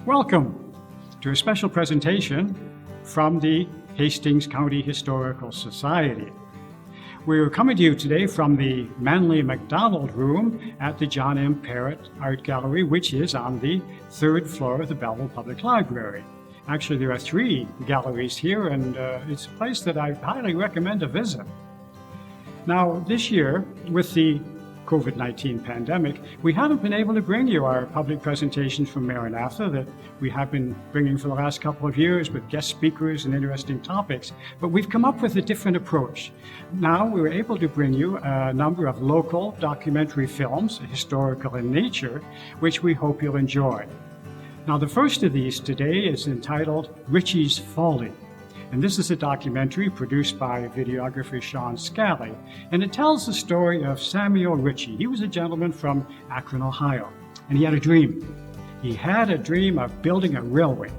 Welcome to a special presentation from the Hastings County Historical Society. We're coming to you today from the Manly MacDonald Room at the John M. Parrott Art Gallery, which is on the third floor of the Belleville Public Library. Actually, there are 3 galleries here, and it's a place that I highly recommend a visit. Now, this year, with the COVID-19 pandemic, we haven't been able to bring you our public presentations from Maranatha that we have been bringing for the last couple of years with guest speakers and interesting topics, but we've come up with a different approach. Now we were able to bring you a number of local documentary films, historical in nature, which we hope you'll enjoy. Now the first of these today is entitled Ritchie's Folly. And this is a documentary produced by videographer Sean Scally, and it tells the story of Samuel Ritchie. He was a gentleman from Akron, Ohio, and he had a dream. He had a dream of building a railway,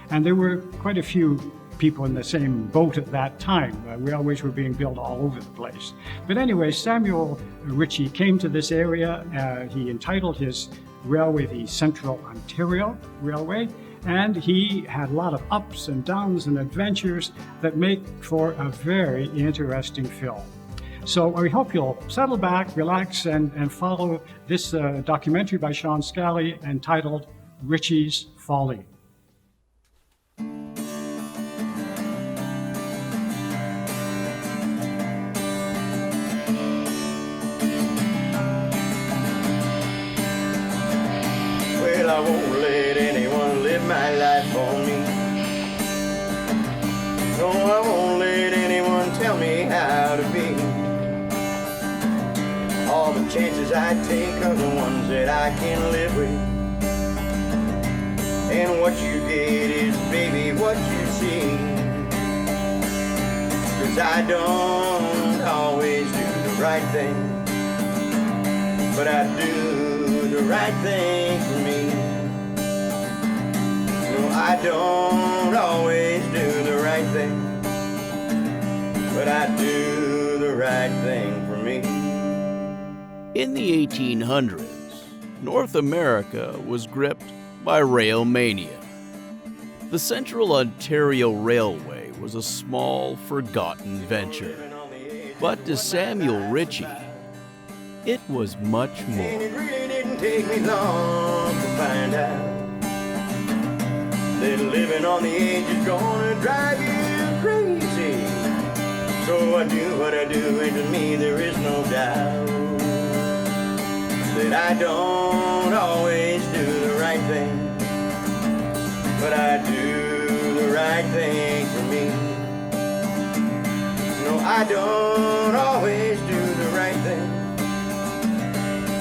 and there were quite a few people in the same boat at that time. Railways were being built all over the place. But anyway, Samuel Ritchie came to this area. He entitled his railway the Central Ontario Railway, and he had a lot of ups and downs and adventures that make for a very interesting film. So we hope you'll settle back, relax, and follow this documentary by Sean Scally entitled Ritchie's Folly. Well, I won't let anyone live my life for me. No, I won't let anyone tell me how to be. All the chances I take are the ones that I can live with. And what you get is, baby, what you see. 'Cause I don't always do the right thing, but I do the right thing for me. No, I don't always do the right thing, but I do the right thing for me. In the 1800s, North America was gripped by rail mania. The Central Ontario Railway was a small, forgotten venture. But to Samuel Ritchie, it was much more. And it really didn't take me long to find out that living on the edge is gonna drive you crazy. So I do what I do, and to me there is no doubt that I don't always do the right thing, but I do the right thing for me. No, I don't always do the right thing,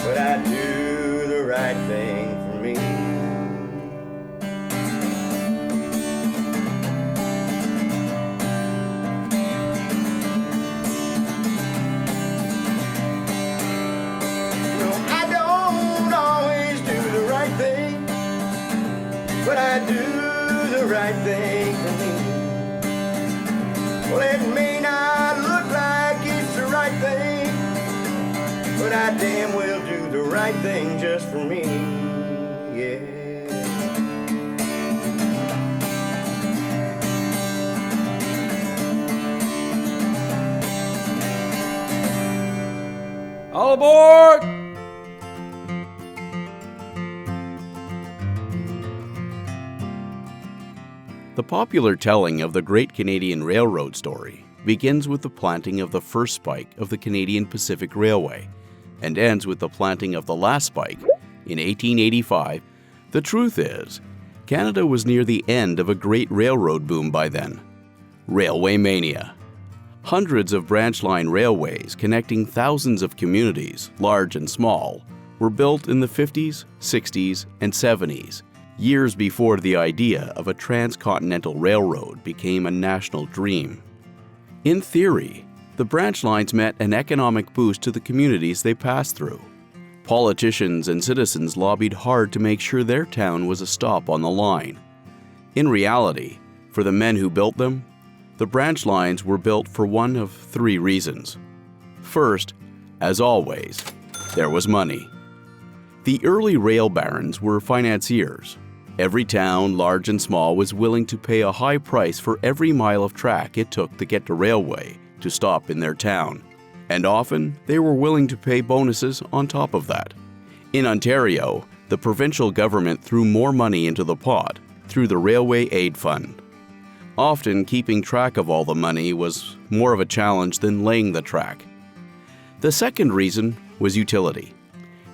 but I do the right thing for me. No, I don't always do the right thing, but I do the right thing for me. Well, it may not look like it's the right thing, but I damn well do the right thing just for me, yeah. All aboard! The popular telling of the Great Canadian Railroad story begins with the planting of the first spike of the Canadian Pacific Railway and ends with the planting of the last spike in 1885. The truth is, Canada was near the end of a great railroad boom by then. Railway mania. Hundreds of branch line railways connecting thousands of communities, large and small, were built in the 50s, 60s, and 70s, years before the idea of a transcontinental railroad became a national dream. In theory, the branch lines meant an economic boost to the communities they passed through. Politicians and citizens lobbied hard to make sure their town was a stop on the line. In reality, for the men who built them, the branch lines were built for one of 3 reasons. First, as always, there was money. The early rail barons were financiers. Every town, large and small, was willing to pay a high price for every mile of track it took to get the railway to stop in their town. And often, they were willing to pay bonuses on top of that. In Ontario, the provincial government threw more money into the pot through the Railway Aid Fund. Often, keeping track of all the money was more of a challenge than laying the track. The second reason was utility.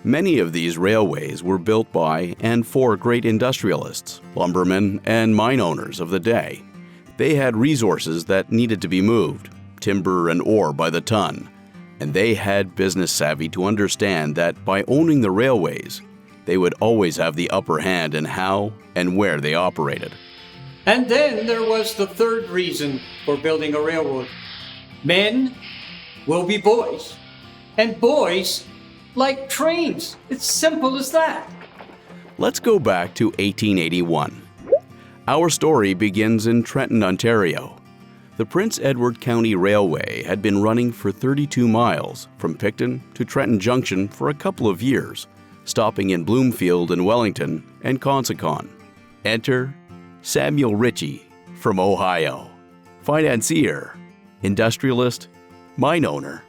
Many of these railways were built by and for great industrialists, lumbermen, and mine owners of the day. They had resources that needed to be moved, timber and ore by the ton, and they had business savvy to understand that by owning the railways, they would always have the upper hand in how and where they operated. And then there was the third reason for building a railroad. Men will be boys, and boys like trains. It's simple as that. Let's go back to 1881. Our story begins in Trenton, Ontario. The Prince Edward County Railway had been running for 32 miles from Picton to Trenton Junction for a couple of years, stopping in Bloomfield and Wellington and Consacon. Enter Samuel Ritchie from Ohio. Financier, industrialist, mine owner,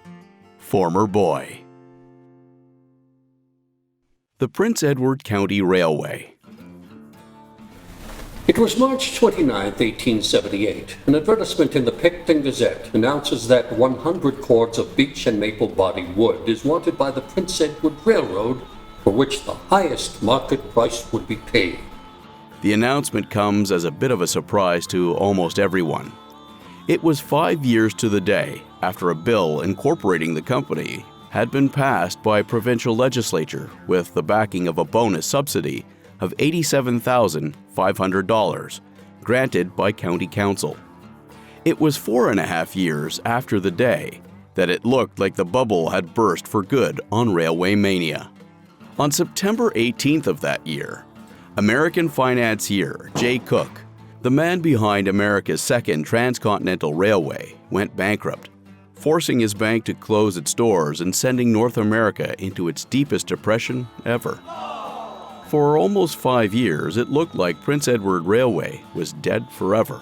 former boy. The Prince Edward County Railway. It was March 29, 1878. An advertisement in the Picton Gazette announces that 100 cords of beech and maple body wood is wanted by the Prince Edward Railroad, for which the highest market price would be paid. The announcement comes as a bit of a surprise to almost everyone. It was 5 years to the day after a bill incorporating the company had been passed by provincial legislature with the backing of a bonus subsidy of $87,500 granted by county council. It was 4.5 years after the day that it looked like the bubble had burst for good on railway mania. On September 18th of that year, American financier J. Cook, the man behind America's second transcontinental railway, went bankrupt, forcing his bank to close its doors and sending North America into its deepest depression ever. For almost 5 years, it looked like Prince Edward Railway was dead forever.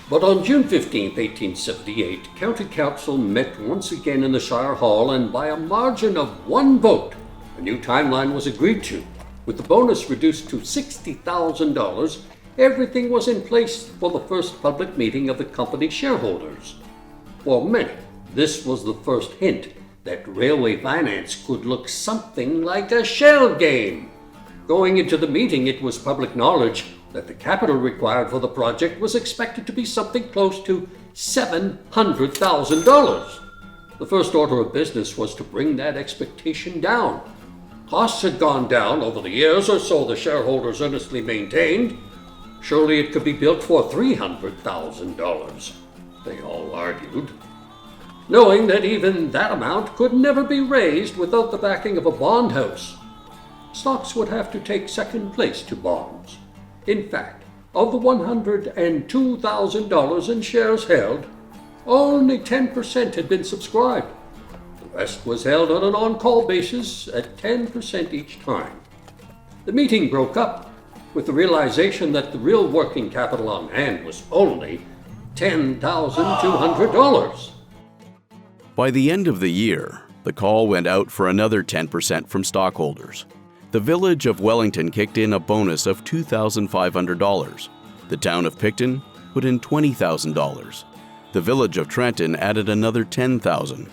But on June 15, 1878, County Council met once again in the Shire Hall, and by a margin of 1 vote, a new timeline was agreed to. With the bonus reduced to $60,000, everything was in place for the first public meeting of the company shareholders. For many, this was the first hint that railway finance could look something like a shell game. Going into the meeting, it was public knowledge that the capital required for the project was expected to be something close to $700,000. The first order of business was to bring that expectation down. Costs had gone down over the years, or so the shareholders earnestly maintained. Surely it could be built for $300,000, they all argued, knowing that even that amount could never be raised without the backing of a bond house. Stocks would have to take second place to bonds. In fact, of the $102,000 in shares held, only 10% had been subscribed. The rest was held on an on-call basis at 10% each time. The meeting broke up with the realization that the real working capital on hand was only $10,200. By the end of the year, the call went out for another 10% from stockholders. The village of Wellington kicked in a bonus of $2,500. The town of Picton put in $20,000. The village of Trenton added another $10,000.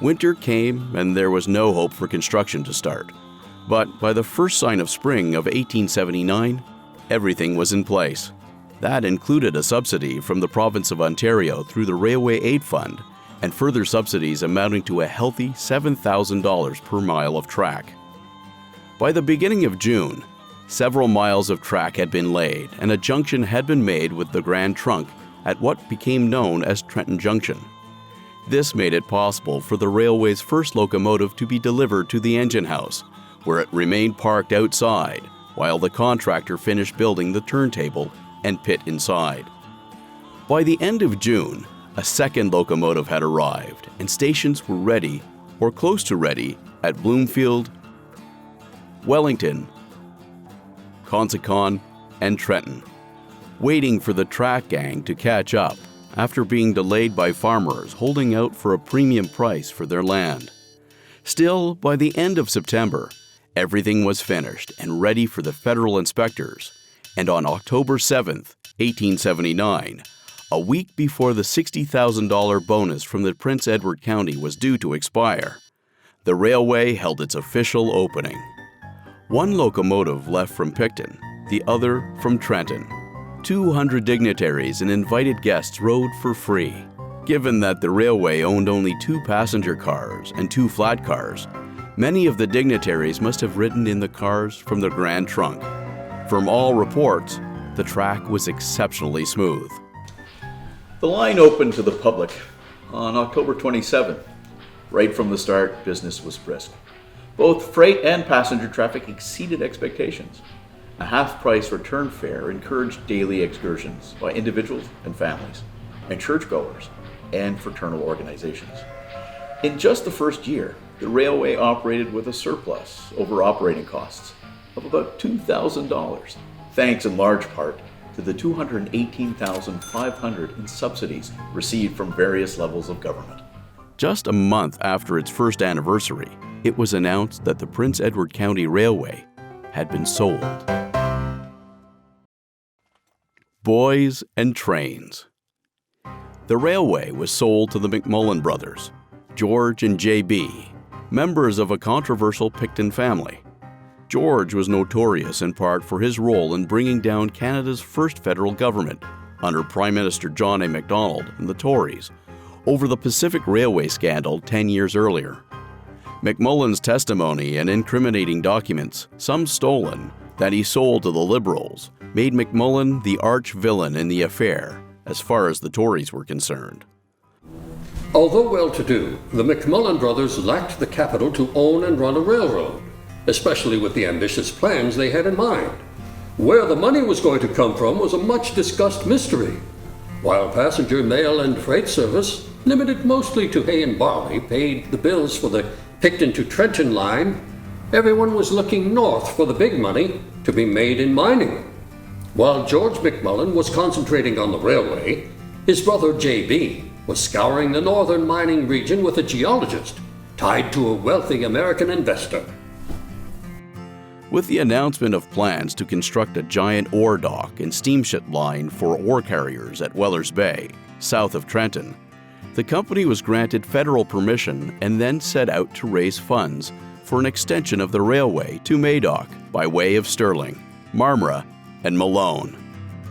Winter came and there was no hope for construction to start. But by the first sign of spring of 1879, everything was in place. That included a subsidy from the province of Ontario through the Railway Aid Fund and further subsidies amounting to a healthy $7,000 per mile of track. By the beginning of June, several miles of track had been laid and a junction had been made with the Grand Trunk at what became known as Trenton Junction. This made it possible for the railway's first locomotive to be delivered to the engine house, where it remained parked outside while the contractor finished building the turntable and pit inside. By the end of June, a second locomotive had arrived and stations were ready or close to ready at Bloomfield, Wellington, Consacon, and Trenton, waiting for the track gang to catch up after being delayed by farmers holding out for a premium price for their land. Still, by the end of September, everything was finished and ready for the federal inspectors, and on October 7th, 1879, a week before the $60,000 bonus from the Prince Edward County was due to expire, the railway held its official opening. One locomotive left from Picton, the other from Trenton. 200 dignitaries and invited guests rode for free. Given that the railway owned only 2 passenger cars and 2 flat cars, many of the dignitaries must have ridden in the cars from the Grand Trunk. From all reports, the track was exceptionally smooth. The line opened to the public on October 27th. Right from the start, business was brisk. Both freight and passenger traffic exceeded expectations. A half-price return fare encouraged daily excursions by individuals and families, and churchgoers and fraternal organizations. In just the first year, the railway operated with a surplus over operating costs of about $2,000, thanks in large part to the $218,500 in subsidies received from various levels of government. Just a month after its first anniversary, it was announced that the Prince Edward County Railway had been sold. Boys and trains. The railway was sold to the McMullen brothers, George and J.B., members of a controversial Picton family. George was notorious in part for his role in bringing down Canada's first federal government under Prime Minister John A. Macdonald and the Tories over the Pacific Railway scandal 10 years earlier. McMullen's testimony and incriminating documents, some stolen, that he sold to the Liberals, made McMullen the arch-villain in the affair, as far as the Tories were concerned. Although well-to-do, the McMullen brothers lacked the capital to own and run a railroad, especially with the ambitious plans they had in mind. Where the money was going to come from was a much-discussed mystery. While passenger mail and freight service, limited mostly to hay and barley, paid the bills for the Picton to Trenton line, everyone was looking north for the big money to be made in mining. While George McMullen was concentrating on the railway, his brother J.B. was scouring the northern mining region with a geologist tied to a wealthy American investor. With the announcement of plans to construct a giant ore dock and steamship line for ore carriers at Weller's Bay, south of Trenton, the company was granted federal permission and then set out to raise funds for an extension of the railway to Madoc by way of Stirling, Marmora, and Malone.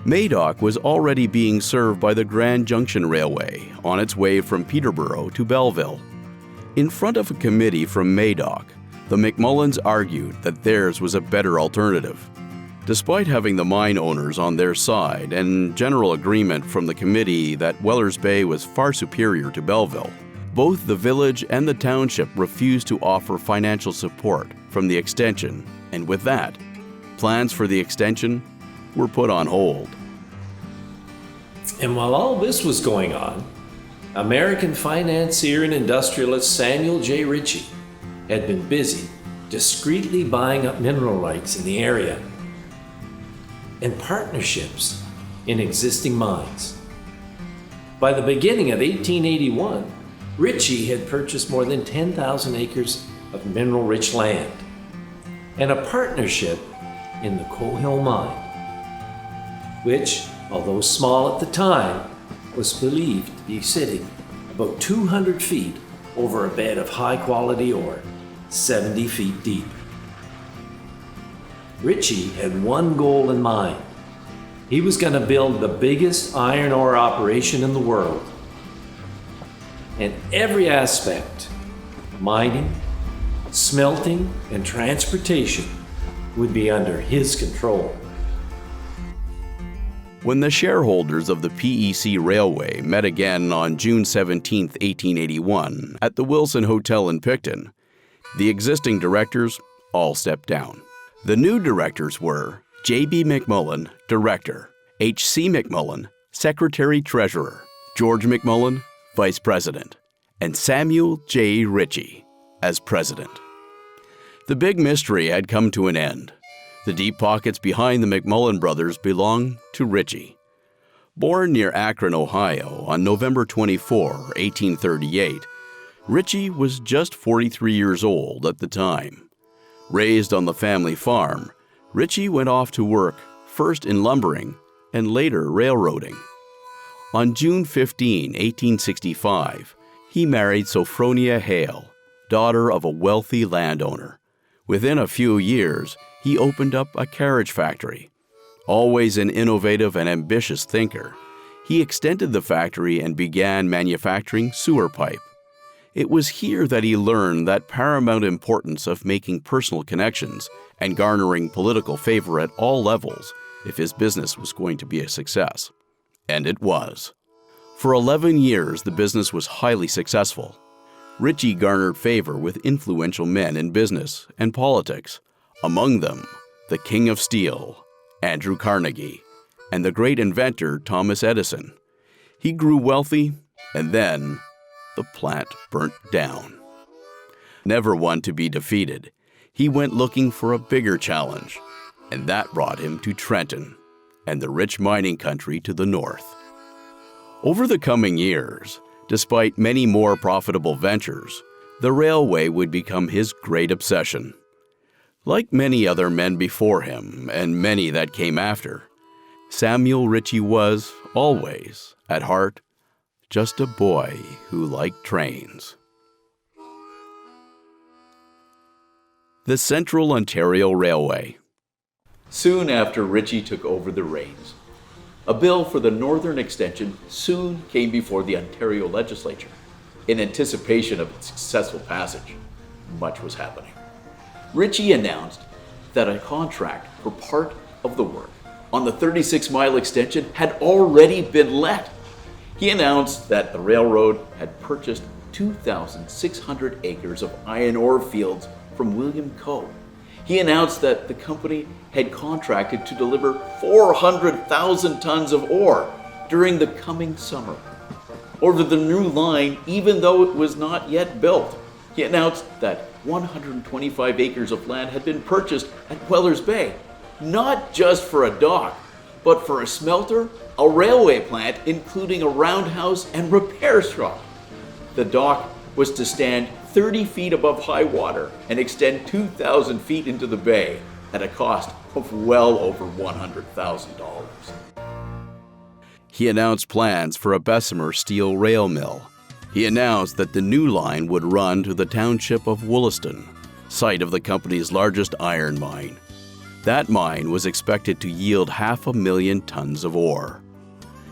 Madoc was already being served by the Trenton Junction Railway on its way from Peterborough to Belleville. In front of a committee from Madoc, the McMullens argued that theirs was a better alternative. Despite having the mine owners on their side and general agreement from the committee that Weller's Bay was far superior to Belleville, both the village and the township refused to offer financial support from the extension, and with that, plans for the extension were put on hold. And while all this was going on, American financier and industrialist Samuel Ritchie had been busy discreetly buying up mineral rights in the area and partnerships in existing mines. By the beginning of 1881, Ritchie had purchased more than 10,000 acres of mineral-rich land and a partnership in the Cohill Mine, which, although small at the time, was believed to be sitting about 200 feet over a bed of high-quality ore, 70 feet deep. Ritchie had one goal in mind. He was going to build the biggest iron ore operation in the world. And every aspect, mining, smelting, and transportation, would be under his control. When the shareholders of the PEC Railway met again on June 17, 1881, at the Wilson Hotel in Picton, the existing directors all stepped down. The new directors were J.B. McMullen, Director, H.C. McMullen, Secretary-Treasurer, George McMullen, Vice President, and Samuel J. Ritchie as President. The big mystery had come to an end. The deep pockets behind the McMullen brothers belong to Ritchie. Born near Akron, Ohio on November 24, 1838, Ritchie was just 43 years old at the time. Raised on the family farm, Ritchie went off to work first in lumbering and later railroading. On June 15, 1865, he married Sophronia Hale, daughter of a wealthy landowner. Within a few years, he opened up a carriage factory. Always an innovative and ambitious thinker, he extended the factory and began manufacturing sewer pipe. It was here that he learned that paramount importance of making personal connections and garnering political favor at all levels if his business was going to be a success. And it was. For 11 years, the business was highly successful. Ritchie garnered favor with influential men in business and politics, among them the King of Steel, Andrew Carnegie, and the great inventor Thomas Edison. He grew wealthy, and then the plant burnt down. Never one to be defeated, he went looking for a bigger challenge, and that brought him to Trenton and the rich mining country to the north. Over the coming years, despite many more profitable ventures, the railway would become his great obsession. Like many other men before him, and many that came after, Samuel Ritchie was, always, at heart, just a boy who liked trains. The Central Ontario Railway. Soon after Ritchie took over the reins, a bill for the northern extension soon came before the Ontario legislature. In anticipation of its successful passage, much was happening. Ritchie announced that a contract for part of the work on the 36-mile extension had already been let. He announced that the railroad had purchased 2,600 acres of iron ore fields from William Coe. He announced that the company had contracted to deliver 400,000 tons of ore during the coming summer. Over the new line, even though it was not yet built, he announced that 125 acres of land had been purchased at Weller's Bay, not just for a dock, but for a smelter, a railway plant, including a roundhouse and repair shop. The dock was to stand 30 feet above high water and extend 2,000 feet into the bay at a cost of well over $100,000. He announced plans for a Bessemer steel rail mill. He announced that the new line would run to the township of Wollaston, site of the company's largest iron mine. That mine was expected to yield 500,000 tons of ore.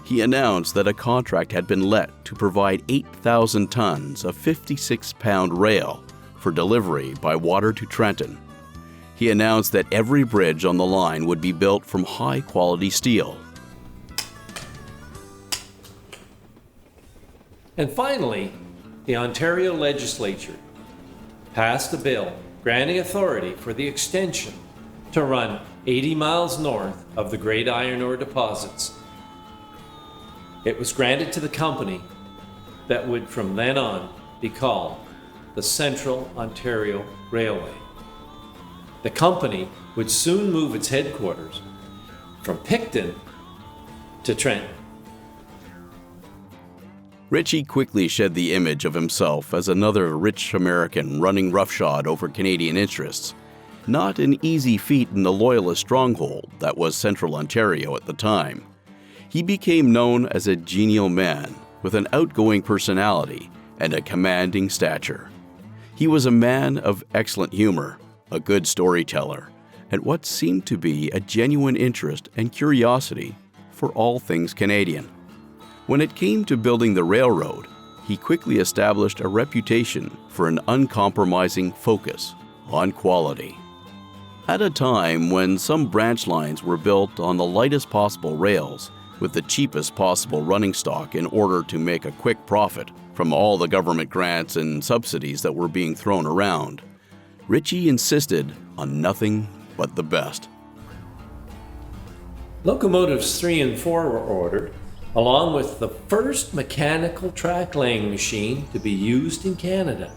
He announced that a contract had been let to provide 8,000 tons of 56-pound rail for delivery by water to Trenton. He announced that every bridge on the line would be built from high-quality steel. And finally, the Ontario legislature passed a bill granting authority for the extension to run 80 miles north of the great iron ore deposits. It was granted to the company that would from then on be called the Central Ontario Railway. The company would soon move its headquarters from Picton to Trenton. Ritchie quickly shed the image of himself as another rich American running roughshod over Canadian interests. Not an easy feat in the Loyalist stronghold that was Central Ontario at the time. He became known as a genial man with an outgoing personality and a commanding stature. He was a man of excellent humor, a good storyteller, and what seemed to be a genuine interest and curiosity for all things Canadian. When it came to building the railroad, he quickly established a reputation for an uncompromising focus on quality. At a time when some branch lines were built on the lightest possible rails with the cheapest possible running stock in order to make a quick profit from all the government grants and subsidies that were being thrown around, Ritchie insisted on nothing but the best. Locomotives 3 and 4 were ordered, along with the first mechanical track laying machine to be used in Canada.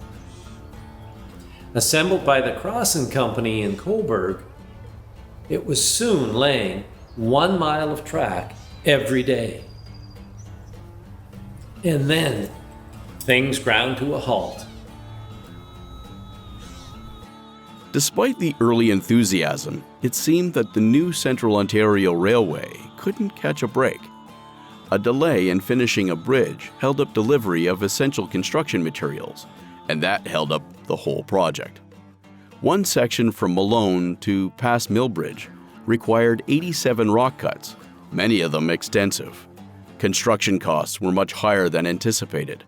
Assembled by the Crossan Company in Cobourg, it was soon laying 1 mile of track every day. And then things ground to a halt. Despite the early enthusiasm, it seemed that the new Central Ontario Railway couldn't catch a break. A delay in finishing a bridge held up delivery of essential construction materials, and that held up the whole project. One section from Malone to past Millbridge required 87 rock cuts, many of them extensive. Construction costs were much higher than anticipated.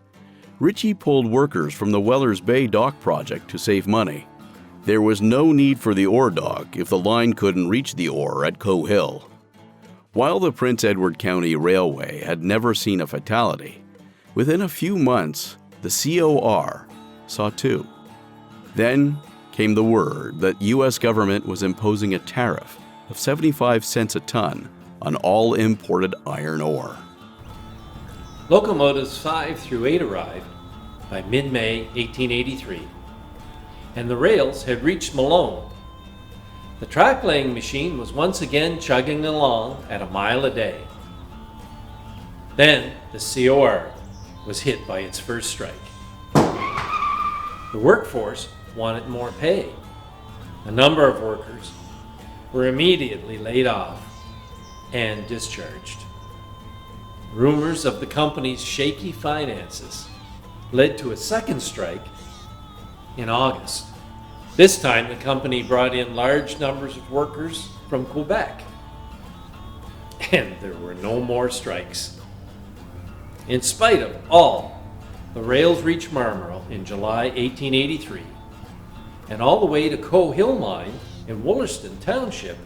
Ritchie pulled workers from the Wellers Bay dock project to save money. There was no need for the ore dock if the line couldn't reach the ore at Coe Hill. While the Prince Edward County Railway had never seen a fatality, within a few months, the COR saw two. Then came the word that U.S. government was imposing a tariff of 75 cents a ton on all imported iron ore. Locomotives 5 through 8 arrived by mid-May 1883, and the rails had reached Malone. The track-laying machine was once again chugging along at 1 mile a day. Then the COR was hit by its first strike. The workforce wanted more pay. A number of workers were immediately laid off and discharged. Rumors of the company's shaky finances led to a second strike in August. This time the company brought in large numbers of workers from Quebec, and there were no more strikes. In spite of all, the rails reached Marlborough in July 1883, and all the way to Coe Hill Mine in Wollaston Township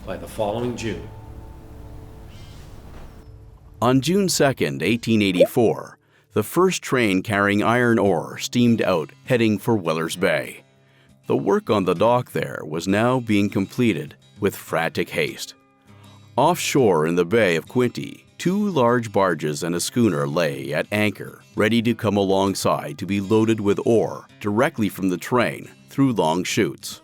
by the following June. On June 2nd, 1884, the first train carrying iron ore steamed out, heading for Wellers Bay. The work on the dock there was now being completed with frantic haste. Offshore in the Bay of Quinte, 2 large barges and a schooner lay at anchor, ready to come alongside to be loaded with ore directly from the train through long chutes.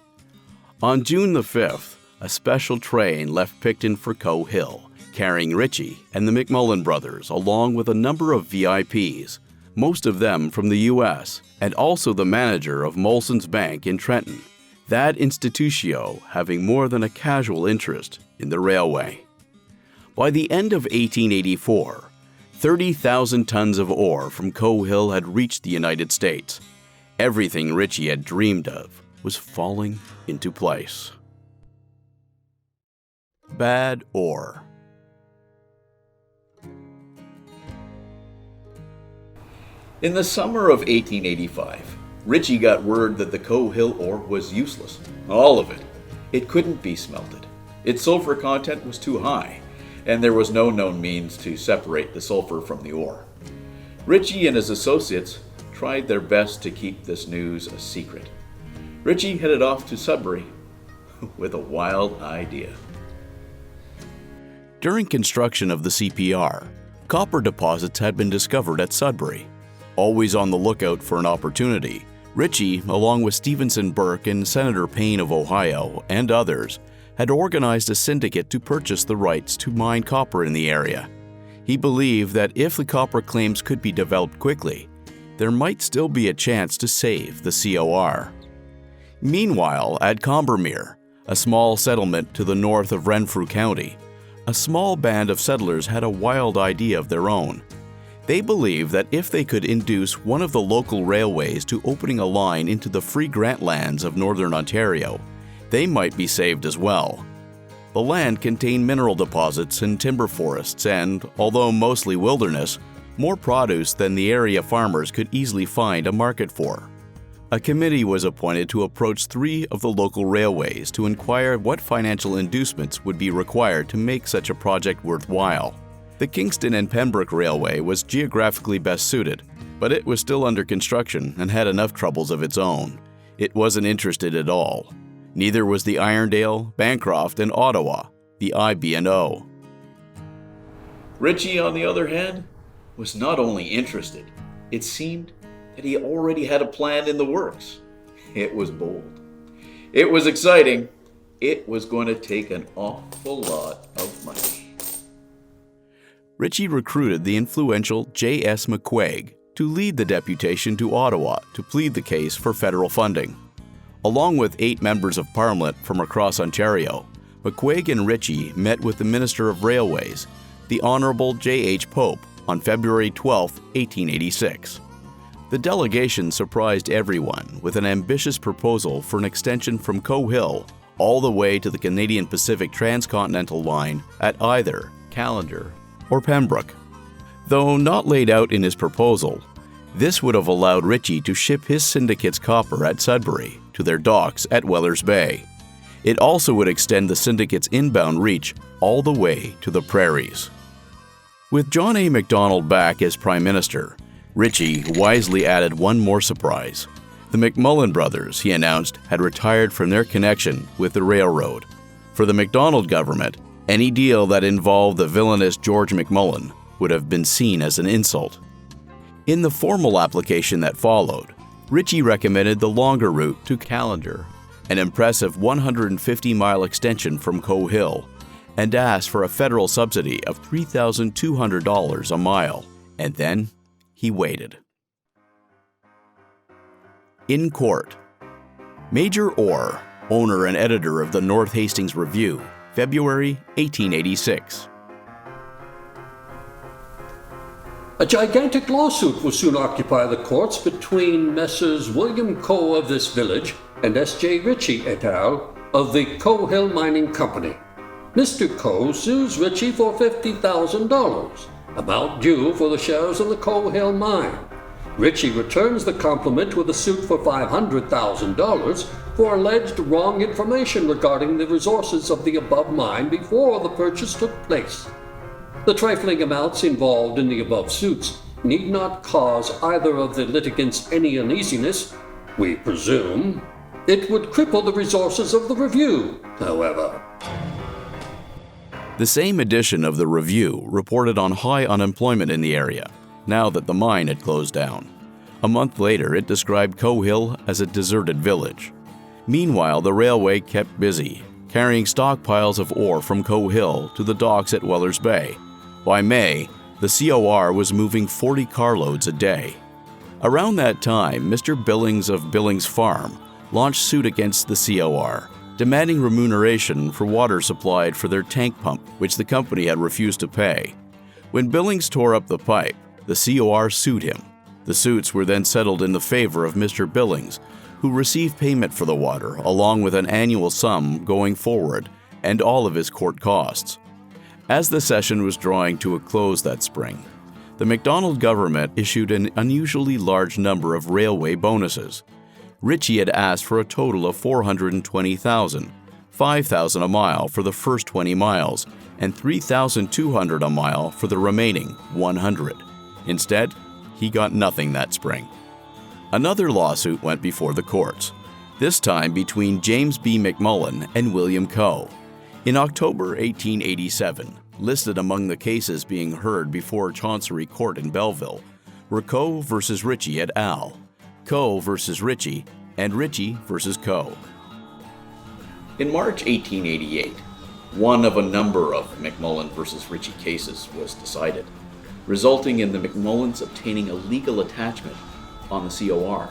On June the 5th, a special train left Picton for Coe Hill, carrying Ritchie and the McMullen brothers along with a number of VIPs, most of them from the U.S., and also the manager of Molson's Bank in Trenton, that institutio having more than a casual interest in the railway. By the end of 1884, 30,000 tons of ore from Coe Hill had reached the United States. Everything Ritchie had dreamed of was falling into place. Bad ore. In the summer of 1885, Ritchie got word that the Coe Hill ore was useless. All of it. It couldn't be smelted. Its sulfur content was too high, and there was no known means to separate the sulfur from the ore. Ritchie and his associates tried their best to keep this news a secret. Ritchie headed off to Sudbury with a wild idea. During construction of the CPR, copper deposits had been discovered at Sudbury. Always on the lookout for an opportunity, Ritchie, along with Stevenson Burke and Senator Payne of Ohio and others, had organized a syndicate to purchase the rights to mine copper in the area. He believed that if the copper claims could be developed quickly, there might still be a chance to save the COR. Meanwhile, at Combermere, a small settlement to the north of Renfrew County, a small band of settlers had a wild idea of their own. They believed that if they could induce one of the local railways to opening a line into the free grant lands of northern Ontario, they might be saved as well. The land contained mineral deposits and timber forests and, although mostly wilderness, more produce than the area farmers could easily find a market for. A committee was appointed to approach 3 of the local railways to inquire what financial inducements would be required to make such a project worthwhile. The Kingston and Pembroke Railway was geographically best suited, but it was still under construction and had enough troubles of its own. It wasn't interested at all. Neither was the Irondale, Bancroft, and Ottawa, the IB&O. Ritchie, on the other hand, was not only interested, it seemed that he already had a plan in the works. It was bold. It was exciting. it was going to take an awful lot of money. Ritchie recruited the influential J.S. McQuaig to lead the deputation to Ottawa to plead the case for federal funding. Along with 8 members of Parliament from across Ontario, McQuaig and Ritchie met with the Minister of Railways, the Honourable J.H. Pope, on February 12, 1886. The delegation surprised everyone with an ambitious proposal for an extension from Coe Hill all the way to the Canadian Pacific Transcontinental Line at either Callander or Pembroke. Though not laid out in his proposal, this would have allowed Ritchie to ship his syndicate's copper at Sudbury to their docks at Wellers Bay. It also would extend the syndicate's inbound reach all the way to the prairies. With John A. Macdonald back as Prime Minister, Ritchie wisely added one more surprise. The McMullen brothers, he announced, had retired from their connection with the railroad. For the Macdonald government, any deal that involved the villainous George McMullen would have been seen as an insult. In the formal application that followed, Ritchie recommended the longer route to Callander, an impressive 150-mile extension from Coe Hill, and asked for a federal subsidy of $3,200 a mile. And then he waited. In court, Major Orr, owner and editor of the North Hastings Review, February 1886. A gigantic lawsuit will soon occupy the courts between Messrs. William Coe of this village and S.J. Ritchie et al. Of the Coe Hill Mining Company. Mr. Coe sues Ritchie for $50,000, amount due for the shares in the Coe Hill mine. Ritchie returns the compliment with a suit for $500,000 for alleged wrong information regarding the resources of the above mine before the purchase took place. The trifling amounts involved in the above suits need not cause either of the litigants any uneasiness. We presume it would cripple the resources of the Review, however. The same edition of the Review reported on high unemployment in the area, now that the mine had closed down. A month later, it described Coe Hill as a deserted village. Meanwhile, the railway kept busy, carrying stockpiles of ore from Coe Hill to the docks at Wellers Bay. By May, the COR was moving 40 carloads a day. Around that time, Mr. Billings of Billings Farm launched suit against the COR, demanding remuneration for water supplied for their tank pump, which the company had refused to pay. When Billings tore up the pipe, the COR sued him. The suits were then settled in the favor of Mr. Billings, who received payment for the water, along with an annual sum going forward, and all of his court costs. As the session was drawing to a close that spring, the Macdonald government issued an unusually large number of railway bonuses. Ritchie had asked for a total of $420,000, $5,000 a mile for the first 20 miles, and $3,200 a mile for the remaining 100. Instead, he got nothing that spring. Another lawsuit went before the courts, this time between James B. McMullen and William Coe. In October 1887, listed among the cases being heard before Chancery Court in Belleville were Coe v. Ritchie et al., Coe v. Ritchie, and Ritchie v. Coe. In March 1888, one of a number of McMullen v. Ritchie cases was decided, resulting in the McMullens obtaining a legal attachment on the COR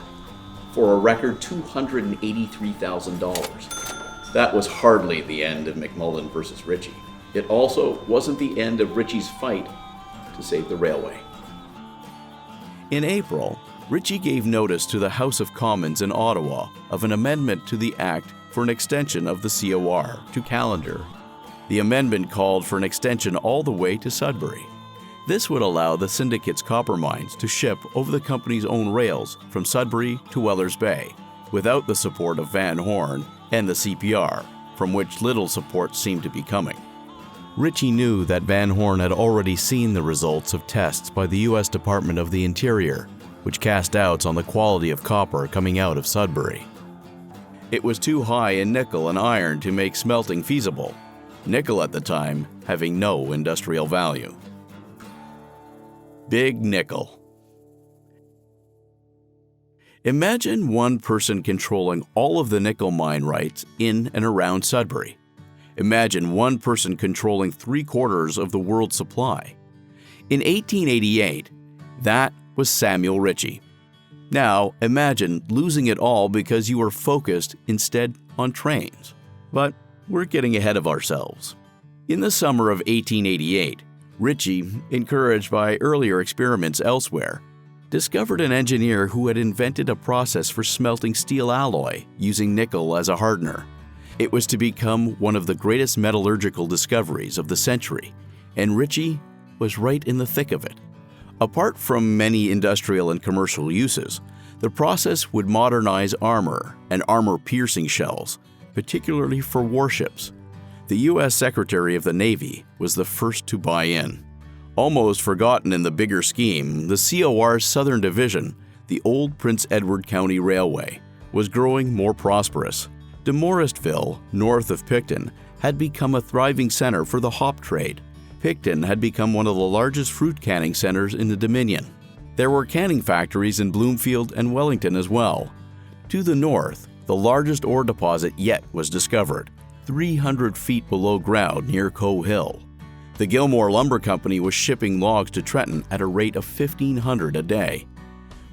for a record $283,000. That was hardly the end of McMullen versus Ritchie. It also wasn't the end of Ritchie's fight to save the railway. In April, Ritchie gave notice to the House of Commons in Ottawa of an amendment to the Act for an extension of the COR to Callander. The amendment called for an extension all the way to Sudbury. This would allow the syndicate's copper mines to ship over the company's own rails from Sudbury to Wellers Bay, without the support of Van Horn and the CPR, from which little support seemed to be coming. Ritchie knew that Van Horn had already seen the results of tests by the U.S. Department of the Interior, which cast doubts on the quality of copper coming out of Sudbury. It was too high in nickel and iron to make smelting feasible, nickel at the time having no industrial value. Big nickel. Imagine one person controlling all of the nickel mine rights in and around Sudbury. Imagine one person controlling 3/4 of the world's supply. In 1888, that was Samuel Ritchie. Now, imagine losing it all because you were focused instead on trains. But we're getting ahead of ourselves. In the summer of 1888, Ritchie, encouraged by earlier experiments elsewhere, discovered an engineer who had invented a process for smelting steel alloy using nickel as a hardener. It was to become one of the greatest metallurgical discoveries of the century, and Ritchie was right in the thick of it. Apart from many industrial and commercial uses, the process would modernize armor and armor-piercing shells, particularly for warships. The U.S. Secretary of the Navy was the first to buy in. Almost forgotten in the bigger scheme, the COR's Southern Division, the old Prince Edward County Railway, was growing more prosperous. DeMoristville, north of Picton, had become a thriving center for the hop trade. Picton had become one of the largest fruit canning centers in the Dominion. There were canning factories in Bloomfield and Wellington as well. To the north, the largest ore deposit yet was discovered, 300 feet below ground near Coe Hill. The Gilmore Lumber Company was shipping logs to Trenton at a rate of 1,500 a day.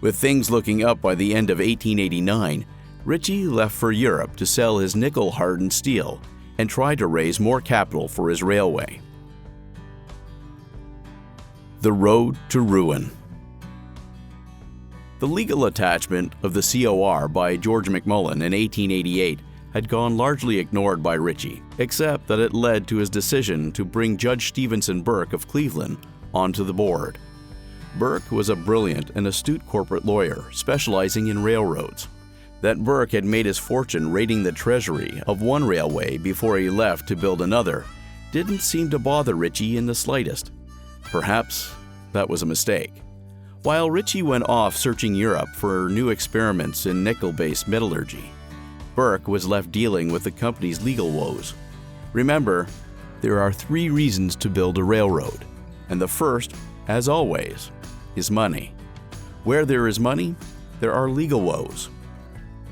With things looking up by the end of 1889, Ritchie left for Europe to sell his nickel-hardened steel and tried to raise more capital for his railway. The road to ruin. The legal attachment of the COR by George McMullen in 1888 had gone largely ignored by Ritchie, except that it led to his decision to bring Judge Stephenson Burke of Cleveland onto the board. Burke was a brilliant and astute corporate lawyer specializing in railroads. That Burke had made his fortune raiding the treasury of one railway before he left to build another didn't seem to bother Ritchie in the slightest. Perhaps that was a mistake. While Ritchie went off searching Europe for new experiments in nickel-based metallurgy, Burke was left dealing with the company's legal woes. Remember, there are 3 reasons to build a railroad, and the first, as always, is money. Where there is money, there are legal woes.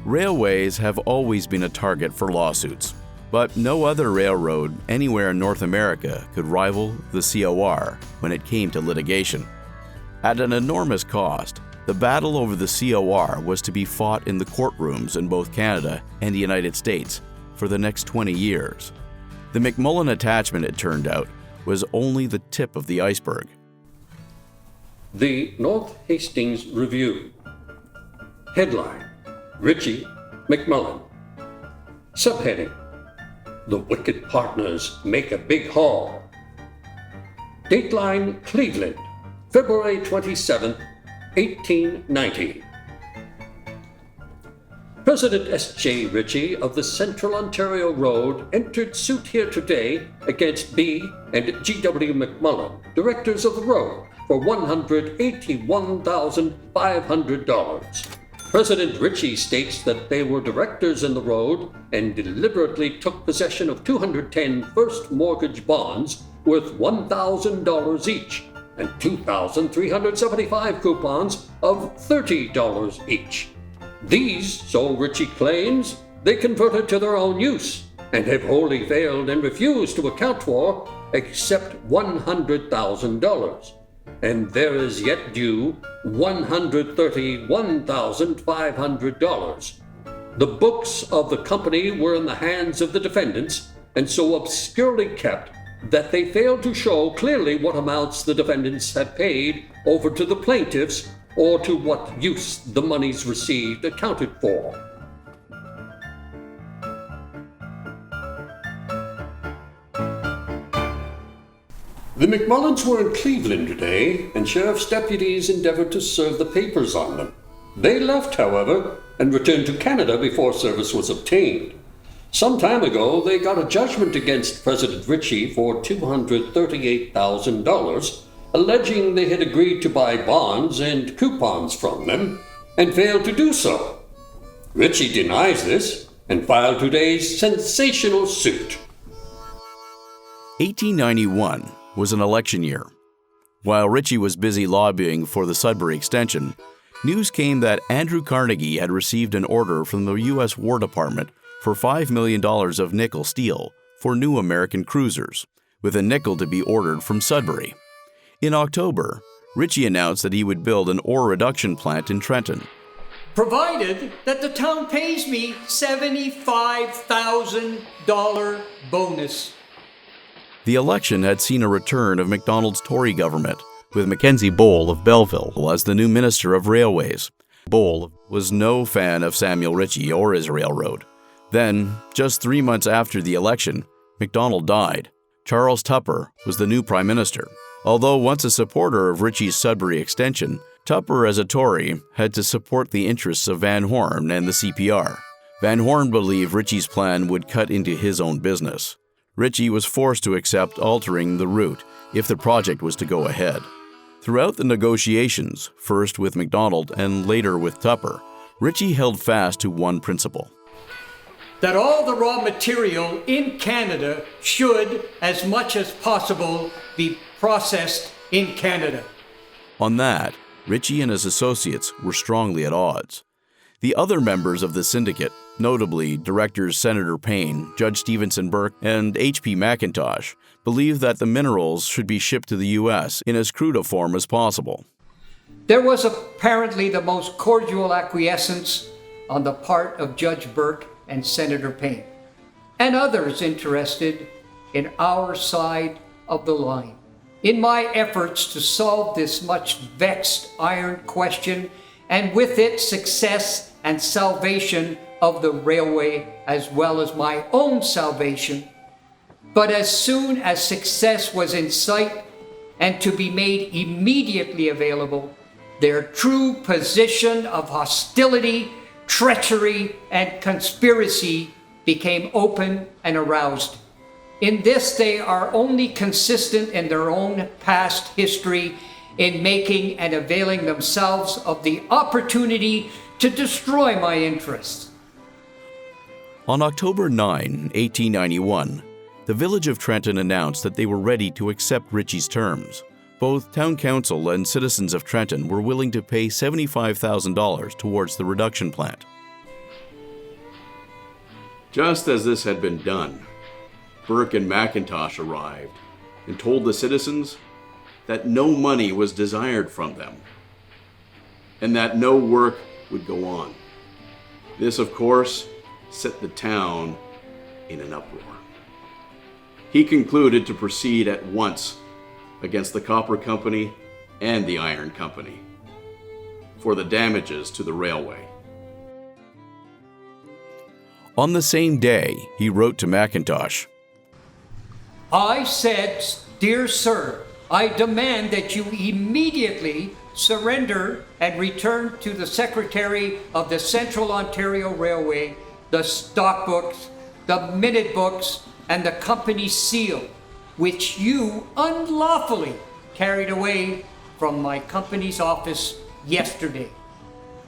Railways have always been a target for lawsuits, but no other railroad anywhere in North America could rival the COR when it came to litigation. At an enormous cost, the battle over the COR was to be fought in the courtrooms in both Canada and the United States for the next 20 years. The McMullen attachment, it turned out, was only the tip of the iceberg. The North Hastings Review. Headline: Ritchie, McMullen. Subheading: The Wicked Partners Make a Big Haul. Dateline: Cleveland, February 27, 1890. President S.J. Ritchie of the Central Ontario Road entered suit here today against B. and G.W. McMullen, directors of the road, for $181,500. President Ritchie states that they were directors in the road and deliberately took possession of 210 first mortgage bonds worth $1,000 each, and 2,375 coupons of $30 each. These, so Ritchie claims, they converted to their own use and have wholly failed and refused to account for except $100,000. And there is yet due $131,500. The books of the company were in the hands of the defendants and so obscurely kept that they failed to show clearly what amounts the defendants had paid over to the plaintiffs or to what use the monies received accounted for. The McMullens were in Cleveland today, and sheriff's deputies endeavored to serve the papers on them. They left, however, and returned to Canada before service was obtained. Some time ago, they got a judgment against President Ritchie for $238,000, alleging they had agreed to buy bonds and coupons from them, and failed to do so. Ritchie denies this and filed today's sensational suit. 1891 was an election year. While Ritchie was busy lobbying for the Sudbury extension, news came that Andrew Carnegie had received an order from the U.S. War Department for $5 million of nickel steel for new American cruisers, with a nickel to be ordered from Sudbury. In October, Ritchie announced that he would build an ore reduction plant in Trenton. Provided that the town pays me $75,000 bonus. The election had seen a return of MacDonald's Tory government, with Mackenzie Bowell of Belleville as the new Minister of Railways. Bowell was no fan of Samuel Ritchie or his railroad. Then, just 3 months after the election, MacDonald died. Charles Tupper was the new Prime Minister. Although once a supporter of Ritchie's Sudbury extension, Tupper, as a Tory, had to support the interests of Van Horn and the CPR. Van Horn believed Ritchie's plan would cut into his own business. Ritchie was forced to accept altering the route if the project was to go ahead. Throughout the negotiations, first with MacDonald and later with Tupper, Ritchie held fast to one principle: that all the raw material in Canada should, as much as possible, be processed in Canada. On that, Ritchie and his associates were strongly at odds. The other members of the syndicate, notably Directors Senator Payne, Judge Stevenson Burke, and H.P. McIntosh, believed that the minerals should be shipped to the U.S. in as crude a form as possible. There was apparently the most cordial acquiescence on the part of Judge Burke and Senator Payne, and others interested in our side of the line. In my efforts to solve this much vexed iron question, and with it success and salvation of the railway as well as my own salvation, but as soon as success was in sight and to be made immediately available, their true position of hostility, treachery, and conspiracy became open and aroused. In this, they are only consistent in their own past history in making and availing themselves of the opportunity to destroy my interests. On October 9, 1891, the village of Trenton announced that they were ready to accept Ritchie's terms. Both town council and citizens of Trenton were willing to pay $75,000 towards the reduction plant. Just as this had been done, Burke and McIntosh arrived and told the citizens that no money was desired from them and that no work would go on. This, of course, set the town in an uproar. He concluded to proceed at once against the Copper Company and the Iron Company for the damages to the railway. On the same day, he wrote to McIntosh, I said, Dear Sir, I demand that you immediately surrender and return to the Secretary of the Central Ontario Railway the stock books, the minute books, and the company seal, which you unlawfully carried away from my company's office yesterday.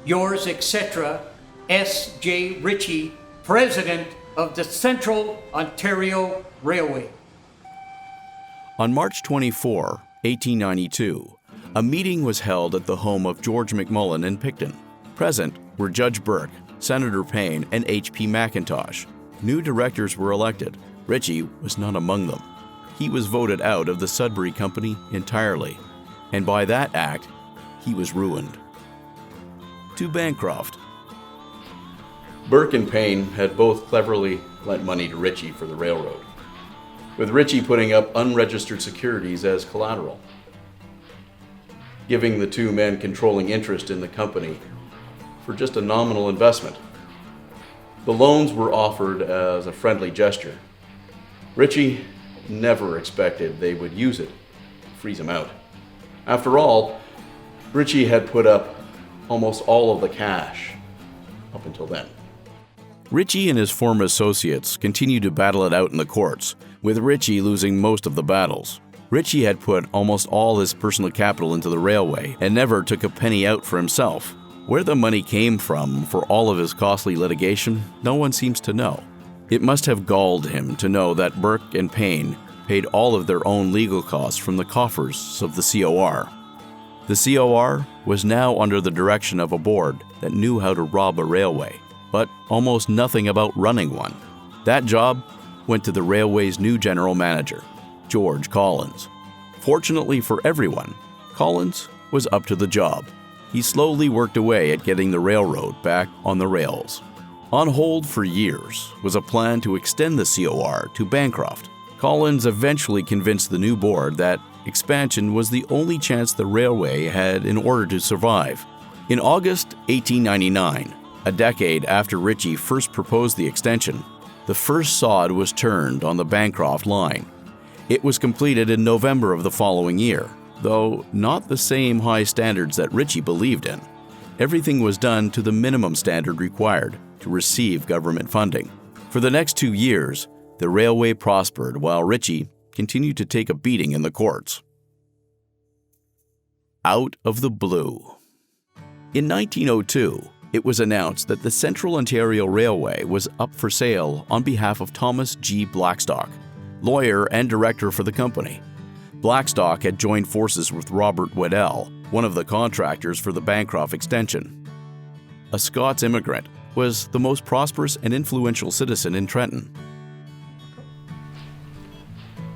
Yours, etc., S.J. Ritchie, President of the Central Ontario Railway. On March 24, 1892, a meeting was held at the home of George McMullen in Picton. Present were Judge Burke, Senator Payne, and H.P. McIntosh. New directors were elected. Ritchie was not among them. He was voted out of the Sudbury Company entirely, and by that act, he was ruined. To Bancroft. Burke and Payne had both cleverly lent money to Ritchie for the railroad, with Ritchie putting up unregistered securities as collateral, giving the two men controlling interest in the company for just a nominal investment. The loans were offered as a friendly gesture. Ritchie never expected they would use it to freeze him out. After all, Ritchie had put up almost all of the cash up until then. Ritchie and his former associates continued to battle it out in the courts, with Ritchie losing most of the battles. Ritchie had put almost all his personal capital into the railway and never took a penny out for himself. Where the money came from for all of his costly litigation, no one seems to know. It must have galled him to know that Burke and Payne paid all of their own legal costs from the coffers of the COR. The COR was now under the direction of a board that knew how to rob a railway, but almost nothing about running one. That job went to the railway's new general manager, George Collins. Fortunately for everyone, Collins was up to the job. He slowly worked away at getting the railroad back on the rails. On hold for years was a plan to extend the COR to Bancroft. Collins eventually convinced the new board that expansion was the only chance the railway had in order to survive. In August 1899, a decade after Ritchie first proposed the extension, the first sod was turned on the Bancroft line. It was completed in November of the following year, though not the same high standards that Ritchie believed in. Everything was done to the minimum standard required to receive government funding. For the next 2 years, the railway prospered while Ritchie continued to take a beating in the courts. Out of the blue. In 1902, it was announced that the Central Ontario Railway was up for sale on behalf of Thomas G. Blackstock, lawyer and director for the company. Blackstock had joined forces with Robert Weddell, one of the contractors for the Bancroft extension. A Scots immigrant, was the most prosperous and influential citizen in Trenton.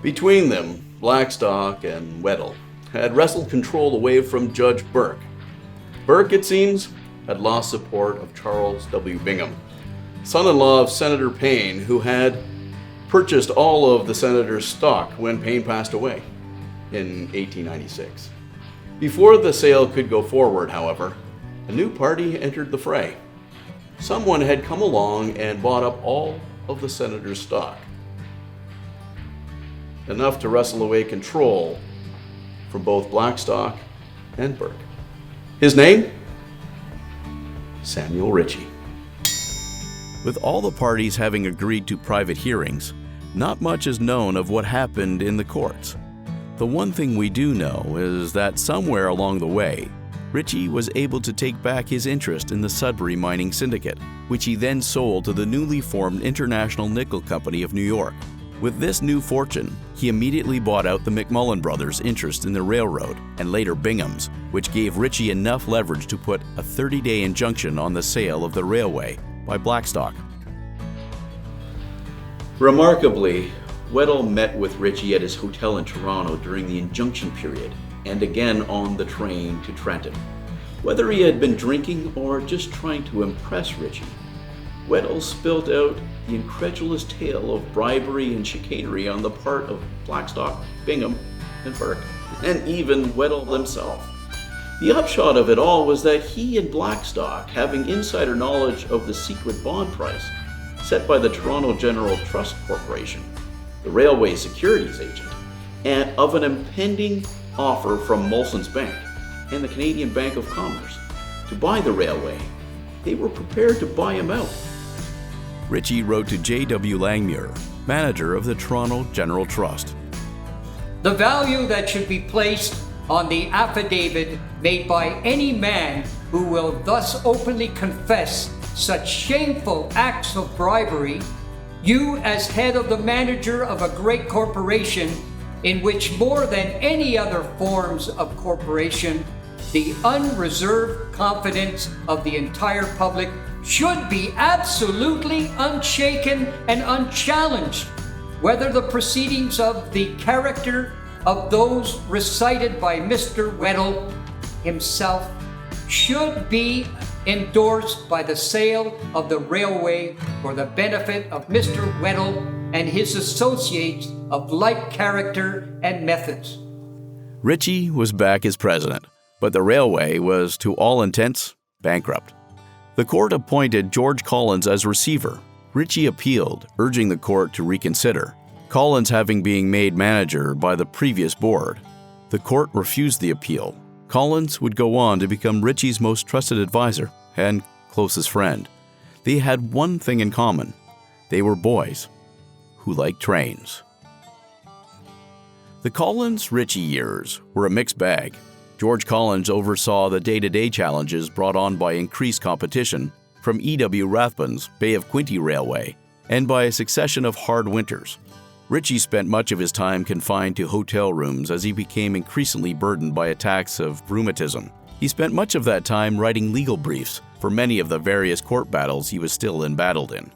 Between them, Blackstock and Weddell had wrestled control away from Judge Burke. Burke, it seems, had lost support of Charles W. Bingham, son-in-law of Senator Payne, who had purchased all of the senator's stock when Payne passed away in 1896. Before the sale could go forward, however, a new party entered the fray. Someone had come along and bought up all of the senator's stock, enough to wrestle away control from both Blackstock and Burke. His name? Samuel Ritchie. With all the parties having agreed to private hearings, not much is known of what happened in the courts. The one thing we do know is that somewhere along the way, Ritchie was able to take back his interest in the Sudbury Mining Syndicate, which he then sold to the newly formed International Nickel Company of New York. With this new fortune, he immediately bought out the McMullen brothers' interest in the railroad and later Bingham's, which gave Ritchie enough leverage to put a 30-day injunction on the sale of the railway by Blackstock. Remarkably, Weddell met with Ritchie at his hotel in Toronto during the injunction period and again on the train to Trenton. Whether he had been drinking or just trying to impress Ritchie, Weddell spilled out the incredulous tale of bribery and chicanery on the part of Blackstock, Bingham, and Burke, and even Weddell himself. The upshot of it all was that he and Blackstock, having insider knowledge of the secret bond price set by the Toronto General Trust Corporation, the railway securities agent, and of an impending offer from Molson's Bank and the Canadian Bank of Commerce to buy the railway, they were prepared to buy him out. Ritchie wrote to J.W. Langmuir, manager of the Toronto General Trust. The value that should be placed on the affidavit made by any man who will thus openly confess such shameful acts of bribery, you as head of the manager of a great corporation in which more than any other forms of corporation, the unreserved confidence of the entire public should be absolutely unshaken and unchallenged, whether the proceedings of the character of those recited by Mr. Weddell himself should be endorsed by the sale of the railway for the benefit of Mr. Weddell and his associates of like character and methods. Ritchie was back as president, but the railway was, to all intents, bankrupt. The court appointed George Collins as receiver. Ritchie appealed, urging the court to reconsider, Collins having been made manager by the previous board. The court refused the appeal. Collins would go on to become Ritchie's most trusted advisor and closest friend. They had one thing in common. They were boys who liked trains. The Collins-Ritchie years were a mixed bag. George Collins oversaw the day-to-day challenges brought on by increased competition from E.W. Rathbun's Bay of Quinte Railway and by a succession of hard winters. Ritchie spent much of his time confined to hotel rooms as he became increasingly burdened by attacks of rheumatism. He spent much of that time writing legal briefs for many of the various court battles he was still embattled in.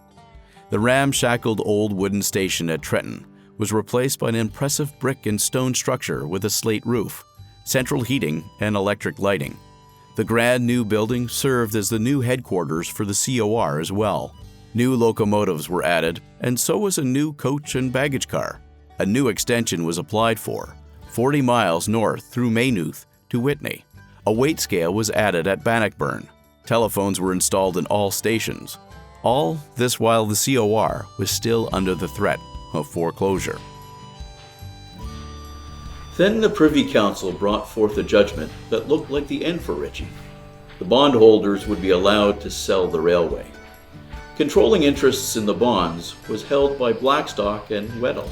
The ramshackled old wooden station at Trenton was replaced by an impressive brick and stone structure with a slate roof, central heating, and electric lighting. The grand new building served as the new headquarters for the COR as well. New locomotives were added, and so was a new coach and baggage car. A new extension was applied for, 40 miles north through Maynooth to Whitney. A weight scale was added at Bannockburn. Telephones were installed in all stations. All this while the COR was still under the threat of foreclosure. Then the Privy Council brought forth a judgment that looked like the end for Ritchie. The bondholders would be allowed to sell the railway. Controlling interests in the bonds was held by Blackstock and Weddell.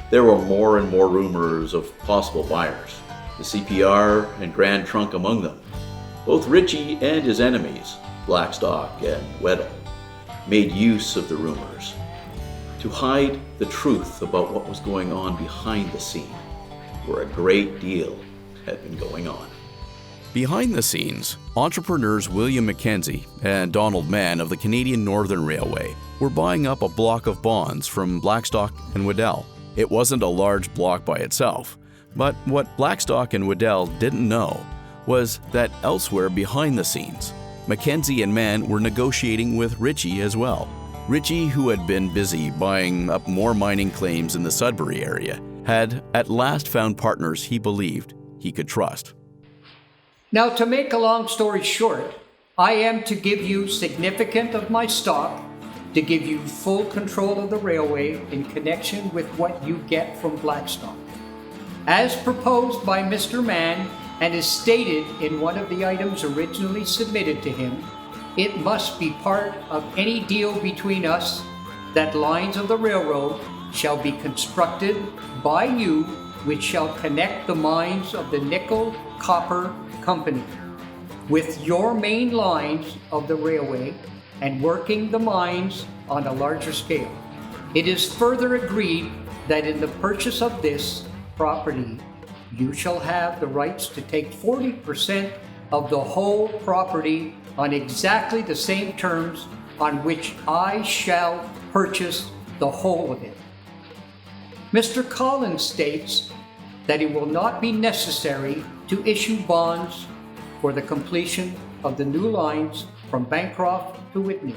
There were more and more rumors of possible buyers, the CPR and Grand Trunk among them. Both Ritchie and his enemies, Blackstock and Weddell, made use of the rumors to hide the truth about what was going on behind the scene, where a great deal had been going on. Behind the scenes, entrepreneurs William Mackenzie and Donald Mann of the Canadian Northern Railway were buying up a block of bonds from Blackstock and Weddell. It wasn't a large block by itself, but what Blackstock and Weddell didn't know was that elsewhere behind the scenes, Mackenzie and Mann were negotiating with Ritchie as well. Ritchie, who had been busy buying up more mining claims in the Sudbury area, had at last found partners he believed he could trust. Now, to make a long story short, I am to give you significant of my stock, to give you full control of the railway in connection with what you get from Blackstock. As proposed by Mr. Mann and is stated in one of the items originally submitted to him, it must be part of any deal between us that lines of the railroad shall be constructed by you, which shall connect the mines of the Nickel Copper Company with your main lines of the railway and working the mines on a larger scale. It is further agreed that in the purchase of this property, you shall have the rights to take 40% of the whole property on exactly the same terms on which I shall purchase the whole of it. Mr. Collins states that it will not be necessary to issue bonds for the completion of the new lines from Bancroft to Whitney.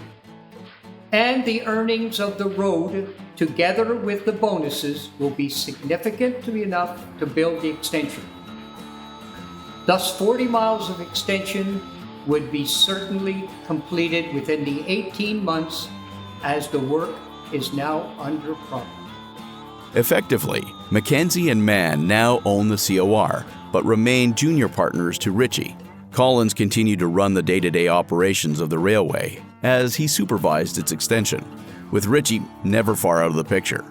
And the earnings of the road, together with the bonuses, will be significant enough to build the extension. Thus, 40 miles of extension would be certainly completed within the 18 months as the work is now under progress. Effectively, Mackenzie and Mann now own the COR, but remain junior partners to Ritchie. Collins continued to run the day-to-day operations of the railway as he supervised its extension, with Ritchie never far out of the picture.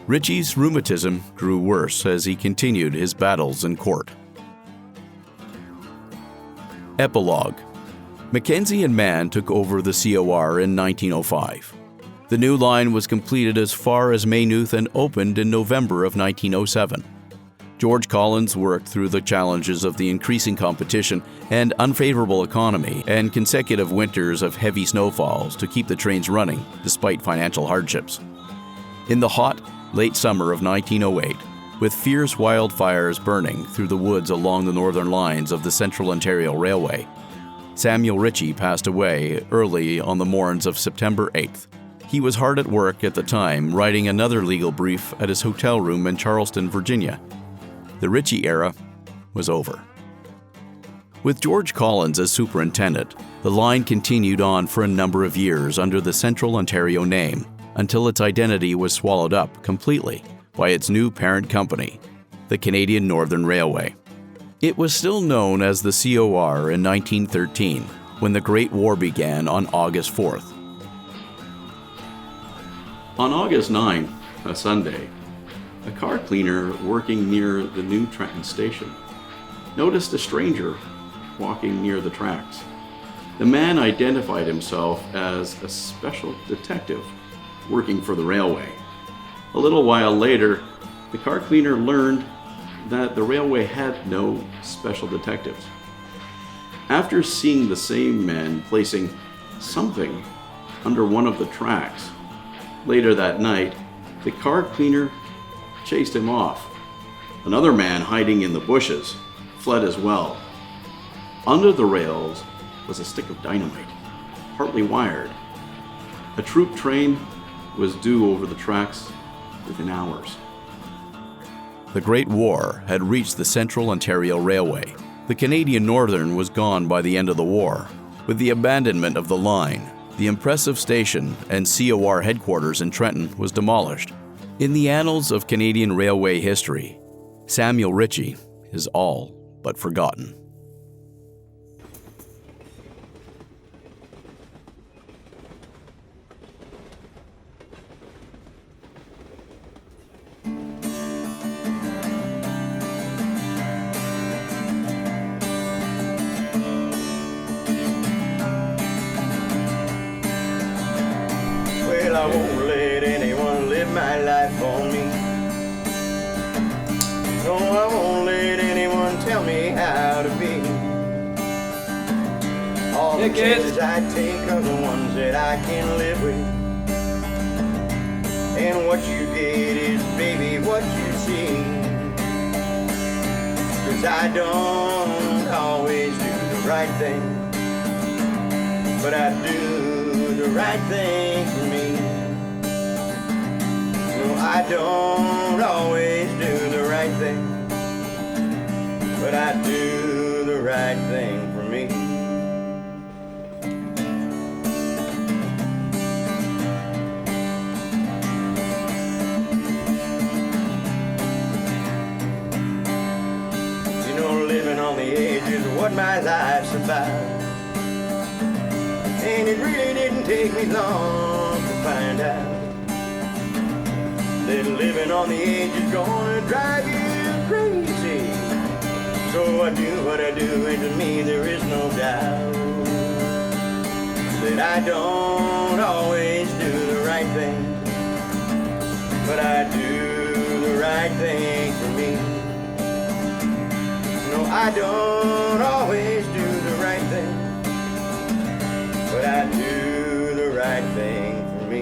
Ritchie's rheumatism grew worse as he continued his battles in court. Epilogue. Mackenzie and Mann took over the COR in 1905. The new line was completed as far as Maynooth and opened in November of 1907. George Collins worked through the challenges of the increasing competition and unfavorable economy and consecutive winters of heavy snowfalls to keep the trains running despite financial hardships. In the hot, late summer of 1908, with fierce wildfires burning through the woods along the northern lines of the Central Ontario Railway, Samuel Ritchie passed away early on the morns of September 8th. He was hard at work at the time, writing another legal brief at his hotel room in Charleston, Virginia. The Ritchie era was over. With George Collins as superintendent, the line continued on for a number of years under the Central Ontario name until its identity was swallowed up completely by its new parent company, the Canadian Northern Railway. It was still known as the COR in 1913 when the Great War began on August 4th. On August 9, a Sunday, a car cleaner working near the new Trenton station noticed a stranger walking near the tracks. The man identified himself as a special detective working for the railway. A little while later, the car cleaner learned that the railway had no special detectives. After seeing the same man placing something under one of the tracks, later that night, the car cleaner chased him off. Another man hiding in the bushes fled as well. Under the rails was a stick of dynamite, partly wired. A troop train was due over the tracks within hours. The Great War had reached the Central Ontario Railway. The Canadian Northern was gone by the end of the war. With the abandonment of the line, the impressive station and COR headquarters in Trenton was demolished. In the annals of Canadian railway history, Samuel Ritchie is all but forgotten. Well, I won't let anyone live my life for me. No, I won't let anyone tell me how to be. All the chances I take are the ones that I can live with. And what you get is, baby, what you see. 'Cause I don't always do the right thing, but I do the right thing for me. No, I don't always do the right thing, but I do the right thing for me. You know, living on the edge is what my life's about. And it really didn't take me long to find out that living on the edge is gonna drive you crazy. So I do what I do, and to me there is no doubt that I don't always do the right thing, but I do the right thing for me. No, I don't always do the right thing, but I do the right thing for me.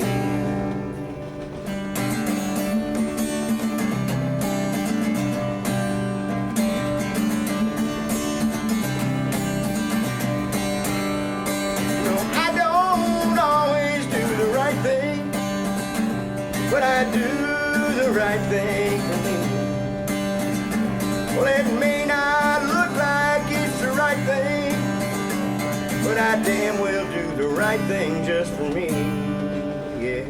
No, I don't always do the right thing, but I do the right thing for me. Well, it may not look like it's the right thing, but I damn well do the right thing just for me, yeah.